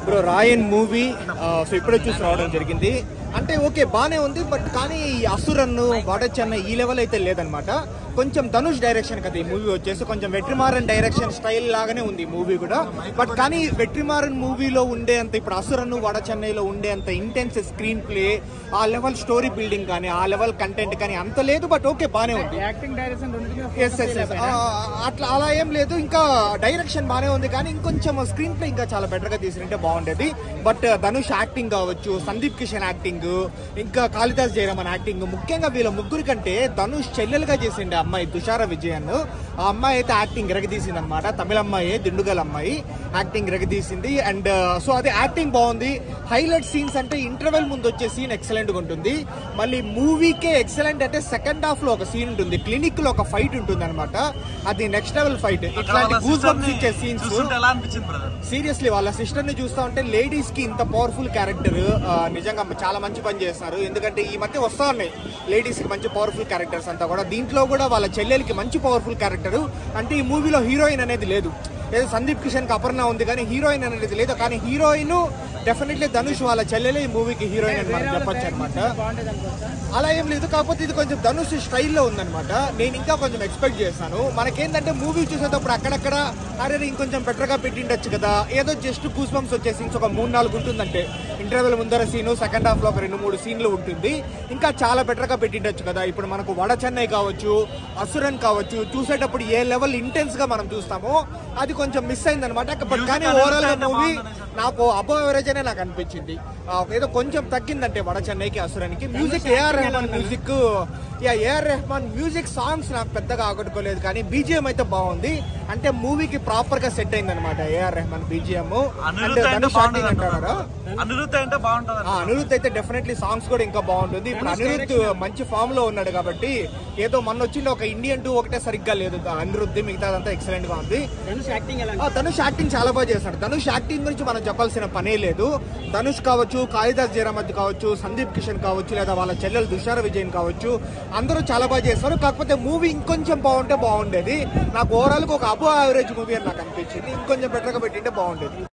Bro రాయన్ movie so ఇప్పుడే చూసి రావడం జరిగింది. అంటే ఓకే బానే ఉంది, బట్ కానీ అసురన్ వాడ చెన్నై ఈ లెవెల్ అయితే లేదనమాట. కొంచెం ధనుష్ డైరెక్షన్ కదా ఈ మూవీ వచ్చేసి, కొంచెం వెట్రిమారన్ డైరెక్షన్ స్టైల్ లాగానే ఉంది ఈ మూవీ కూడా. బట్ కానీ వెట్రిమారన్ మూవీలో ఉండే అంత ఇప్పుడు అసురన్ వాడ చెన్నైలో ఉండే అంత ఇంటెన్స్ స్క్రీన్ ప్లే, ఆ లెవెల్ స్టోరీ బిల్డింగ్ కానీ ఆ లెవెల్ కంటెంట్ కానీ అంత లేదు. బట్ ఓకే బానే ఉంది. అట్లా అలా ఏం లేదు, ఇంకా డైరెక్షన్ బానే ఉంది కానీ ఇంకొంచెం స్క్రీన్ ప్లే ఇంకా చాలా బెటర్ గా తీసినట్టే బాగుండేది. బట్ ధనుష్ యాక్టింగ్ కావచ్చు, సందీప్ కిషన్ యాక్టింగ్, ఇంకా కాళిదాస్ జయరామన్ యాక్టింగ్, ముఖ్యంగా వీళ్ళ ముగ్గురు కంటే ధనుష్ చెల్లెలుగా చేసిండే అమ్మాయి తుషార విజయన్, ఆ అమ్మాయి అయితే యాక్టింగ్ రగదీసింది అనమాట. తమిళ అమ్మాయి, దిండుగల్ అమ్మాయి యాక్టింగ్ రగదీసింది. అండ్ సో అది యాక్టింగ్ బాగుంది. హైలైట్ సీన్స్ అంటే ఇంటర్వెల్ ముందు వచ్చే సీన్ ఎక్సలెంట్ గా ఉంటుంది. మళ్ళీ మూవీకే ఎక్సలెంట్ అంటే సెకండ్ హాఫ్ లో ఒక సీన్ ఉంటుంది, క్లినిక్ లో ఒక ఫైట్ ఉంటుంది అనమాట. అది నెక్స్ట్ లెవెల్ ఫైట్. ఇట్లాంటి గూస్ బంప్స్ ఇచ్చే సీన్స్ సీరియస్లీ వాళ్ళ సిస్టర్ ని చూస్తా ఉంటే లేడీస్ కి ఇంత పవర్ఫుల్ క్యారెక్టర్ నిజంగా చాలా మంచి పని చేస్తారు. ఎందుకంటే ఈ మధ్య వస్తా ఉన్నాయి లేడీస్ కి మంచి పవర్ఫుల్ క్యారెక్టర్స్ అంతా కూడా. దీంట్లో కూడా వాళ్ళ చెల్లెలకి మంచి పవర్ఫుల్ క్యారెక్టర్. అంటే ఈ మూవీలో హీరోయిన్ అనేది లేదు, ఏదో సందీప్ కిషన్ కి అపర్ణ ఉంది కానీ హీరోయిన్ అనేది లేదు. కానీ హీరోయిన్ డెఫినెట్లీ ధనుష్ వాళ్ళ చెల్లెలే ఈ మూవీకి హీరోయిన్ అని మనం చెప్పొచ్చు అనమాట. అలా ఏం లేదు, కాకపోతే ఇది కొంచెం ధనుష్ స్టైల్లో ఉందనమాట. నేను ఇంకా కొంచెం ఎక్స్పెక్ట్ చేస్తాను. మనకేంటంటే మూవీ చూసేటప్పుడు అక్కడక్కడ అరే ఇంకొంచెం బెటర్ గా పెట్టిండొచ్చు కదా, ఏదో జస్ట్ గూస్ బంప్స్ వచ్చే సీన్స్ ఒక 3-4 ఉంటుందంటే, ఇంటర్వెల్ ముందర సీను, సెకండ్ హాఫ్ లో ఒక 2-3 సీన్లు ఉంటుంది. ఇంకా చాలా బెటర్ గా పెట్టిండొచ్చు కదా. ఇప్పుడు మనకు వడ చెన్నై కావచ్చు, అసురన్ కావచ్చు, చూసేటప్పుడు ఏ లెవెల్ ఇంటెన్స్ గా మనం చూస్తామో అది కొంచెం మిస్ అయిందనమాట. బట్ కానీ ఓవరాల్ గా మూవీ నాకు అబవ్ ఎవరేజ్ అనే నాకు అనిపించింది. ఏదో కొంచెం తగ్గిందంటే వడ చెన్నైకి అసురానికి. Music A R Rahman music, A R Rahman music songs నాకు పెద్దగా ఆకట్టుకోలేదు కానీ బీజిఎం అయితే బాగుంది. అంటే మూవీకి ప్రాపర్ గా సెట్ అయింది అనమాట ఏఆర్ రెహమాన్ బీజిఎం. అనిరుద్ధ్ అయితే డెఫినెట్లీ సాంగ్స్ కూడా ఇంకా బాగుంటుంది. ఇప్పుడు అనిరుద్ధ్ మంచి ఫామ్ లో ఉన్నాడు కాబట్టి, ఏదో మొన్న వచ్చింది ఒక ఇండియన్ 2 ఒకటే సరిగ్గా లేదు అనిరుద్ధ్, మిగతాదంతా ఎక్సలెంట్ గా ఉంది. ధనుష్ యాక్టింగ్ చాలా బాగా చేస్తాడు. ధనుష్ యాక్టింగ్ గురించి మనం చెప్పాల్సిన పనే లేదు. ధనుష్ కావచ్చు, కాళిదాస్ జయరామన్ కావచ్చు, సందీప్ కిషన్ కావచ్చు, లేదా వాళ్ళ చెల్లెలు తుషార విజయన్ కావచ్చు, అందరూ చాలా బాగా చేస్తారు. కాకపోతే మూవీ ఇంకొంచెం బాగుంటే బాగుండేది. నాకు ఓవరాల్ గా ఒక అబవ్ యావరేజ్ మూవీ అని నాకు అనిపించింది. ఇంకొంచెం బెటర్ గా పెట్టింటే బాగుండేది.